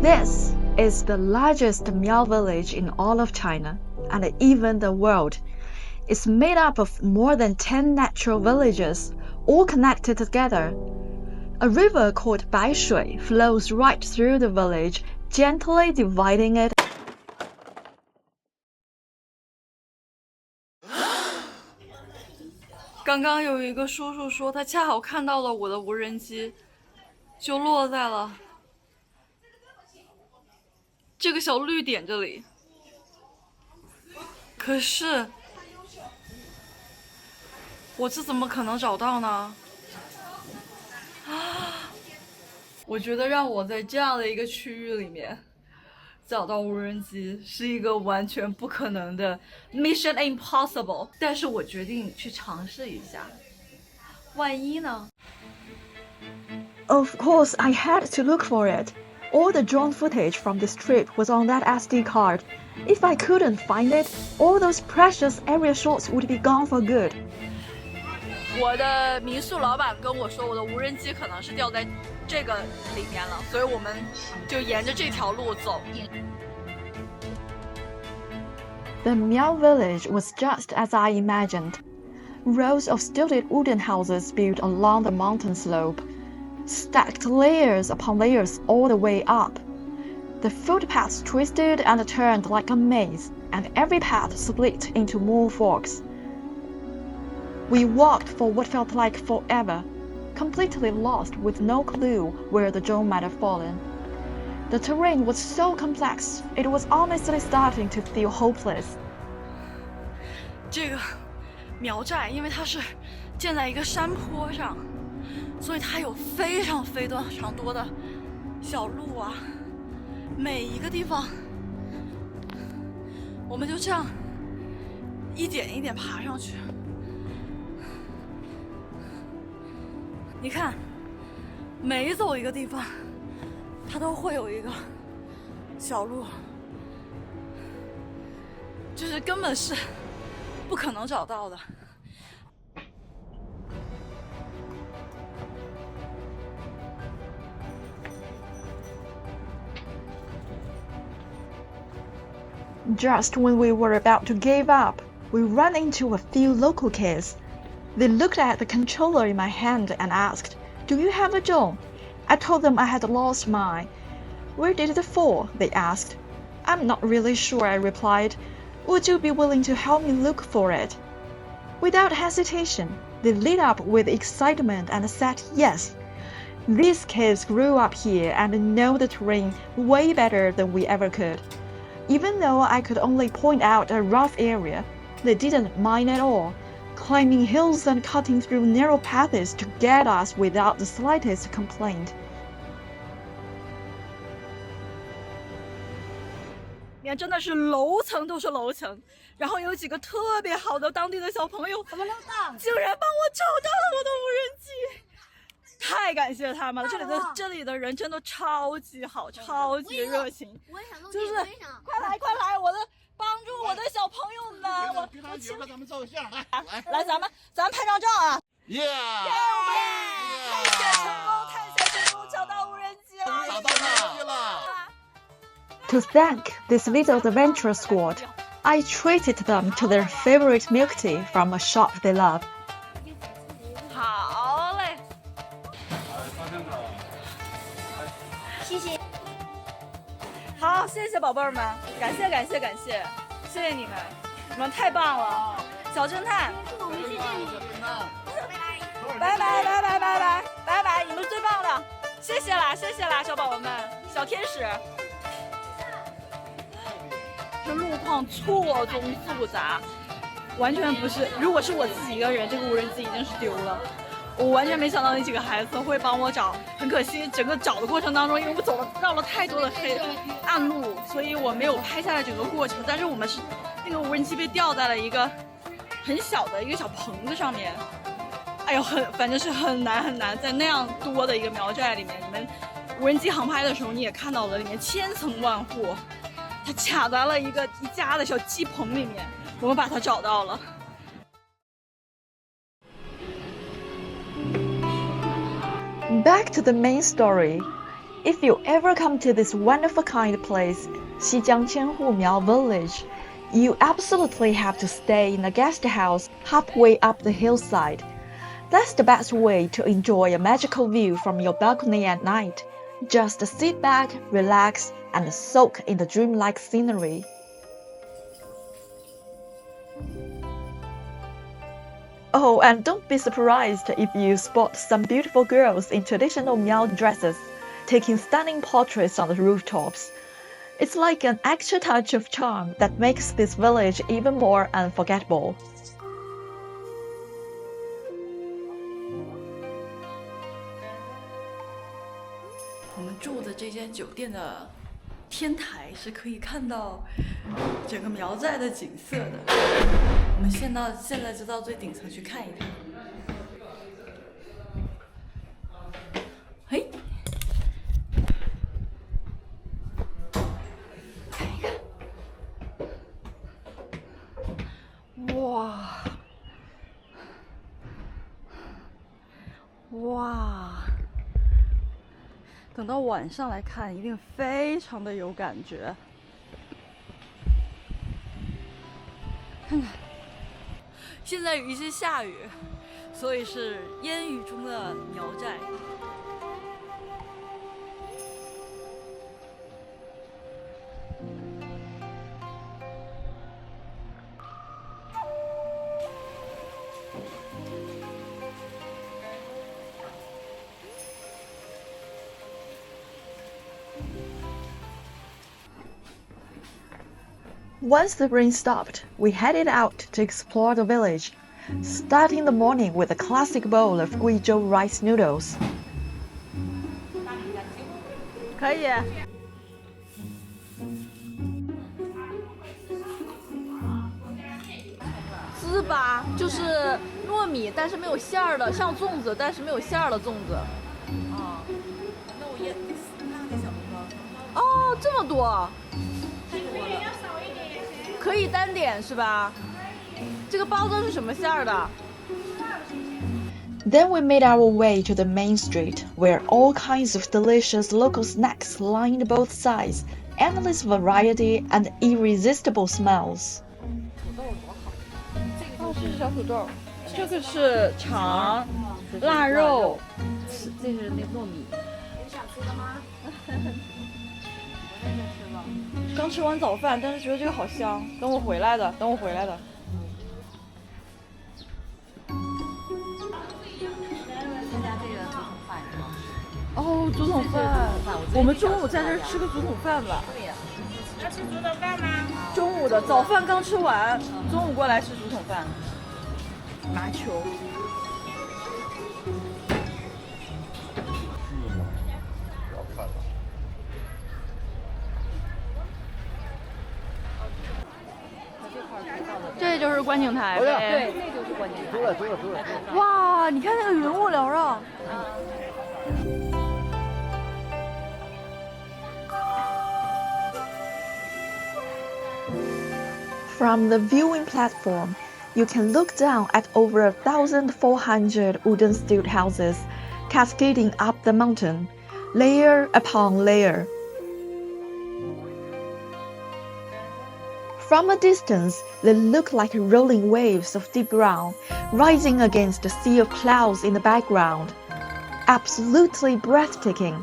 This is the largest Miao village in all of China, and even the world. It's made up of more than 10 natural villages, all connected together. A river called Baishui flows right through the village, gently dividing it. 刚刚有一个叔叔说，他恰好看到了我的无人机，就落在了这个小绿点这里。可是，我这怎么可能找到呢？我觉得让我在这样的一个区域里面找到无人机是一个完全不可能的 Mission Impossible， 但是我决定去尝试一下，万一呢？ Of course, I had to look for it. All the drone footage from this trip was on that SD card. If I couldn't find it, all those precious area shots would be gone for good. 我的民宿老板跟我说，我的无人机可能是掉在这个里面了，所以我们就沿着这条路走。The Miao village was just as I imagined. Rows of stilted wooden houses built along the mountain slope, stacked layers upon layers all the way up. The footpaths twisted and turned like a maze, and every path split into more forks. We walked for what felt like forever, completely lost with no clue where the drone might have fallen. The terrain was so complex, it was honestly starting to feel hopeless. 这个苗寨，因为它是建在一个山坡上，所以它有非常多的小路啊。每一个地方，我们就这样一点一点爬上去。你看，每走一个地方，它都会有一个小路，就是根本是不可能找到的。Just when we were about to give up, we ran into a few local kids. They looked at the controller in my hand and asked, "Do you have a drone?" I told them I had lost mine. "Where did it fall?" they asked. "I'm not really sure," I replied. "Would you be willing to help me look for it?" Without hesitation, they lit up with excitement and said yes. These kids grew up here and know the terrain way better than we ever could. Even though I could only point out a rough area, they didn't mind at all, climbing hills and cutting through narrow paths to get us without the slightest complaint. 你看，真的是楼层都是楼层，然后有几个特别好的当地的小朋友，竟然帮我找到了我的无人机，太感谢他们了！这里的人真的超级好，超级热情。就是快来，我的帮助我的小朋友们，我亲和咱们照个相，来，咱们拍张照啊！耶！探险成功，找到无人机了！找到无人机了！ To thank this little adventure squad, I treated them to their favorite milk tea from a shop they love. 好嘞，谢谢。好，谢谢宝贝儿们，感谢你们，你们太棒了，小侦探，我们谢谢你。拜拜，你们最棒了，谢谢啦，小宝宝们，小天使。这路况错综复杂，完全不是。如果是我自己一个人，这个无人机已经是丢了。我完全没想到那几个孩子会帮我找，很可惜，整个找的过程当中，因为我绕了太多的暗路，所以我没有拍下来整个过程。但是我们是那个无人机被吊在了一个很小的一个小棚子上面，哎呦，反正是很难，在那样多的一个苗寨里面，你们无人机航拍的时候你也看到了，里面千层万户。 它卡在了一家的小鸡棚里面，我们把它找到了。Back to the main story. If you ever come to this one-of-a-kind place, Xijiangqianhu Miao Village, you absolutely have to stay in a guest house halfway up the hillside. That's the best way to enjoy a magical view from your balcony at night. Just sit back, relax, and soak in the dreamlike scenery. Oh, and don't be surprised if you spot some beautiful girls in traditional Miao dresses, taking stunning portraits on the rooftops. It's like an extra touch of charm that makes this village even more unforgettable. 我们住的这间酒店的天台是可以看到整个苗寨的景色的。我们现在就到最顶层去看一看。嘿，看一看，哇，哇！ 等到晚上来看，一定非常的有感觉。看看，现在有一些下雨，所以是烟雨中的苗寨。Once the rain stopped, we headed out to explore the village, starting the morning with a classic bowl of Guizhou rice noodles. 可以。糍粑就是糯米，但是没有馅儿的，像粽子，但是没有馅儿的粽子。啊，那我也那个小包。哦，这么多。 可以单点是吧？这个包子是什么馅儿的？ Then we made our way to the main street, where all kinds of delicious local snacks lined both sides, endless variety and irresistible smells. 哦，这是小土豆，这个是肠、腊肉，这是那糯米。有想吃的吗？刚吃完早饭，但是觉得这个好香。等我回来的。参加这个竹筒饭是吗？哦，竹筒饭，我们中午在这儿吃个竹筒饭吧。对呀。要吃竹筒饭吗？中午的早饭刚吃完，中午过来吃竹筒饭。麻球。这就是观景台呗。对，那就是观景台。哇，你看那个云雾缭绕。From the viewing platform, you can look down at over 1,400 wooden stilt houses, cascading up the mountain, layer upon layer. From a distance, they look like rolling waves of deep brown, rising against a sea of clouds in the background. Absolutely breathtaking.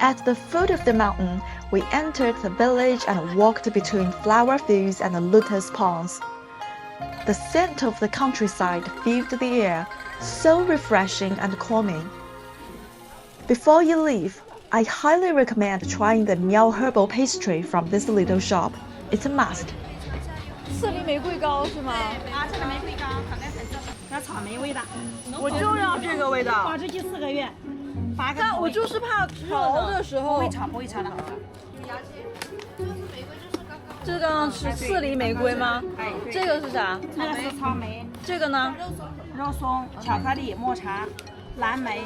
At the foot of the mountain, we entered the village and walked between flower fields and lotus ponds. The scent of the countryside filled the air, so refreshing and calming. Before you leave, I highly recommend trying the Miao herbal pastry from this little shop. It's a must. 4厘玫瑰糕是吗？啊，这个玫瑰糕口感很重，要草莓味的。我就要这个味道。保质期4个月，8个。但我就是怕炒的时候。不会炒的。这个刚刚是4厘玫瑰吗？这个是啥？那个是草莓。这个呢？肉松、巧克力、抹茶。蓝莓、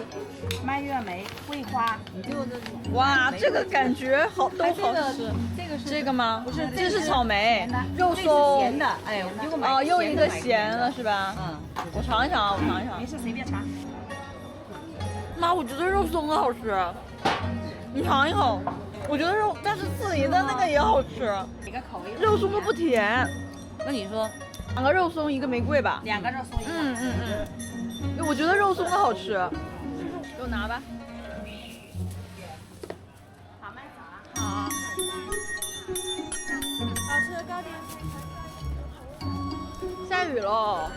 蔓越莓、桂花。你就那哇，这个感觉好都好吃。这个是这个吗？不是这是草莓肉这松是咸的，哎，我们就买哦，又一个的咸的是吧？嗯，我尝一尝啊，我尝一尝没。事随便尝。妈，我觉得肉松好吃，你尝一口。我觉得但是四零的那个也好吃，每个口味肉松都不甜。那你说2个肉松，1个玫瑰吧。2个肉松一个。我觉得肉松的好吃，给我拿吧。好麦早。好。好吃的糕点。下雨了。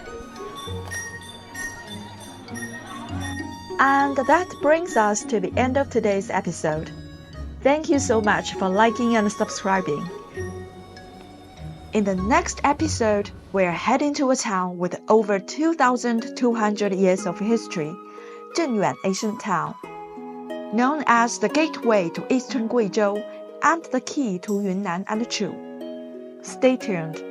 And that brings us to the end of today's episode. Thank you so much for liking and subscribing. In the next episode, we're heading to a town with over 2,200 years of history, Zhenyuan Ancient Town. Known as the gateway to eastern Guizhou and the key to Yunnan and Chu. Stay tuned.